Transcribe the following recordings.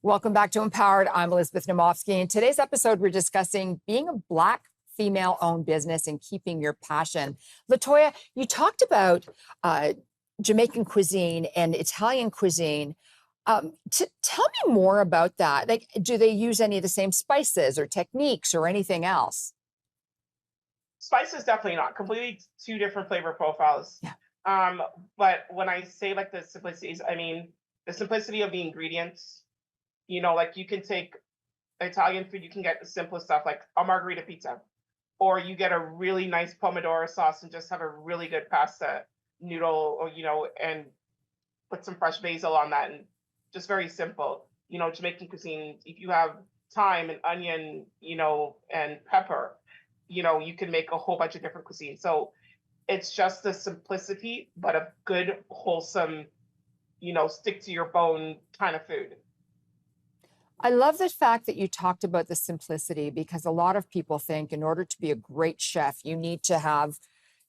Welcome back to Empowered. I'm Elizabeth Namofsky. In today's episode, we're discussing being a Black female-owned business and keeping your passion. La-toya, you talked about Jamaican cuisine and Italian cuisine. Tell me more about that. Like, do they use any of the same spices or techniques or anything else? Spices definitely not. Completely two different flavor profiles. Yeah. But when I say like the simplicities, I mean the simplicity of the ingredients. Like you can take Italian food, you can get the simplest stuff like a margarita pizza, or you get a really nice pomodoro sauce and just have a really good pasta noodle, or and put some fresh basil on that, and just very simple. Jamaican cuisine, if you have thyme and onion, and pepper, you can make a whole bunch of different cuisines. So it's just the simplicity, but a good, wholesome, stick to your bone kind of food. I love the fact that you talked about the simplicity, because a lot of people think in order to be a great chef, you need to have,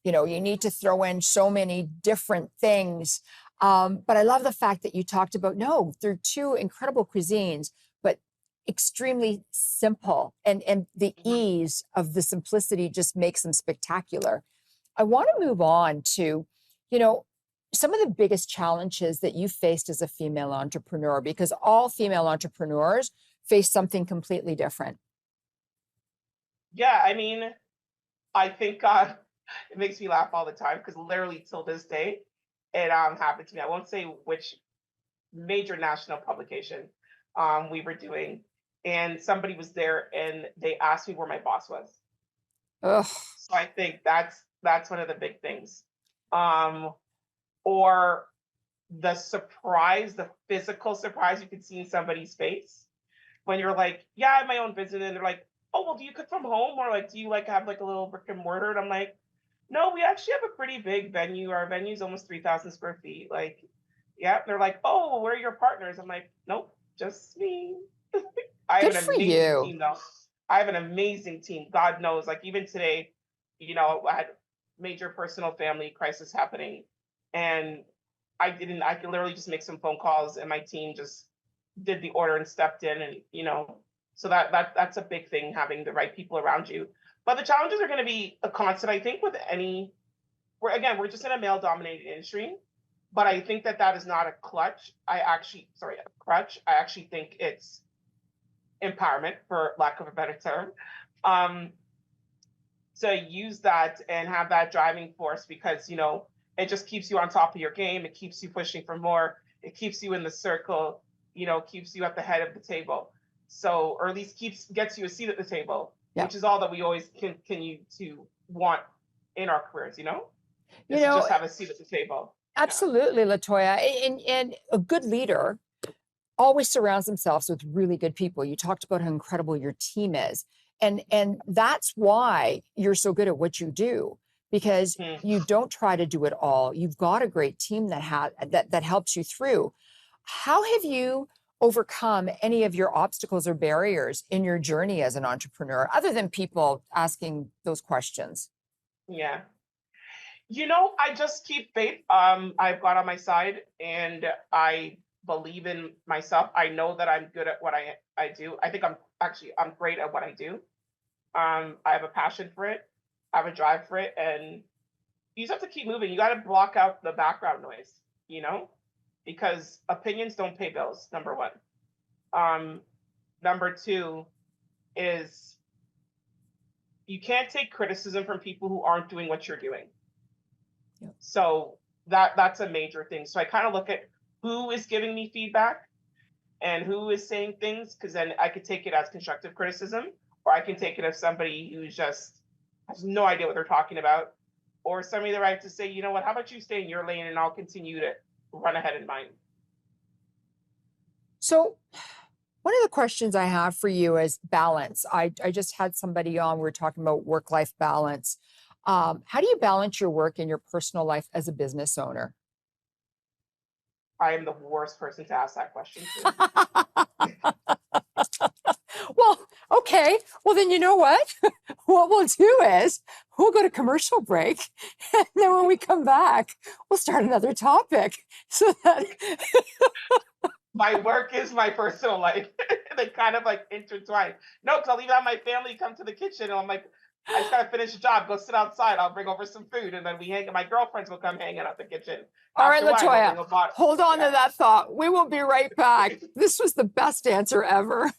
you need to throw in so many different things. But I love the fact that you talked about, no, they're two incredible cuisines, but extremely simple. And the ease of the simplicity just makes them spectacular. I want to move on to, some of the biggest challenges that you faced as a female entrepreneur, because all female entrepreneurs face something completely different. Yeah, I mean, I think it makes me laugh all the time because literally till this day, it happened to me. I won't say which major national publication we were doing, and somebody was there and they asked me where my boss was. Ugh. So I think that's one of the big things. Or the surprise, the physical surprise you could see in somebody's face when you're like, yeah, I have my own business. And they're like, oh, well, do you cook from home? Or like, do you like have like a little brick and mortar? And I'm like, no, we actually have a pretty big venue. Our venue is almost 3,000 square feet. Like, yeah. They're like, oh, well, where are your partners? I'm like, nope, just me. I have Good an for amazing you. team though. I have an amazing team. God knows, like even today, I had major personal family crisis happening. And I could literally just make some phone calls and my team just did the order and stepped in, and so that's a big thing, having the right people around you. But the challenges are going to be a constant, I think, with we're just in a male dominated industry, but I think that is not a crutch. I actually think it's empowerment, for lack of a better term. To use that and have that driving force, because it just keeps you on top of your game. It keeps you pushing for more. It keeps you in the circle, keeps you at the head of the table. So, or at least gets you a seat at the table, Yeah. which is all that we always continue to want in our careers, is to just have a seat at the table. Absolutely, La-toya. And a good leader always surrounds themselves with really good people. You talked about how incredible your team is. And that's why you're so good at what you do, because you don't try to do it all. You've got a great team that helps you through. How have you overcome any of your obstacles or barriers in your journey as an entrepreneur, other than people asking those questions? Yeah. I just keep faith. I've got on my side and I believe in myself. I know that I'm good at what I do. I think I'm great at what I do. I have a passion for it. I have a drive for it, and you just have to keep moving. You got to block out the background noise, because opinions don't pay bills. Number one. Number two is you can't take criticism from people who aren't doing what you're doing. Yeah. So that's a major thing. So I kind of look at who is giving me feedback and who is saying things, because then I could take it as constructive criticism, or I can take it as somebody who's just has no idea what they're talking about, or somebody that I have to say, you know what, how about you stay in your lane and I'll continue to run ahead in mine. So one of the questions I have for you is balance. I just had somebody on, we were talking about work-life balance. How do you balance your work and your personal life as a business owner? I am the worst person to ask that question to. Well, okay. Well, then you know what? What we'll do is we'll go to commercial break. And then when we come back, we'll start another topic. So that my work is my personal life. They kind of like intertwine. No, because I'll even have my family come to the kitchen and I'm like, I just gotta finish the job, go sit outside, I'll bring over some food, and then we hang my girlfriends will come hang out at the kitchen. All right, After wine, we'll La-toya, bring a bottle. hold on to Yeah. that thought. We will be right back. This was the best answer ever.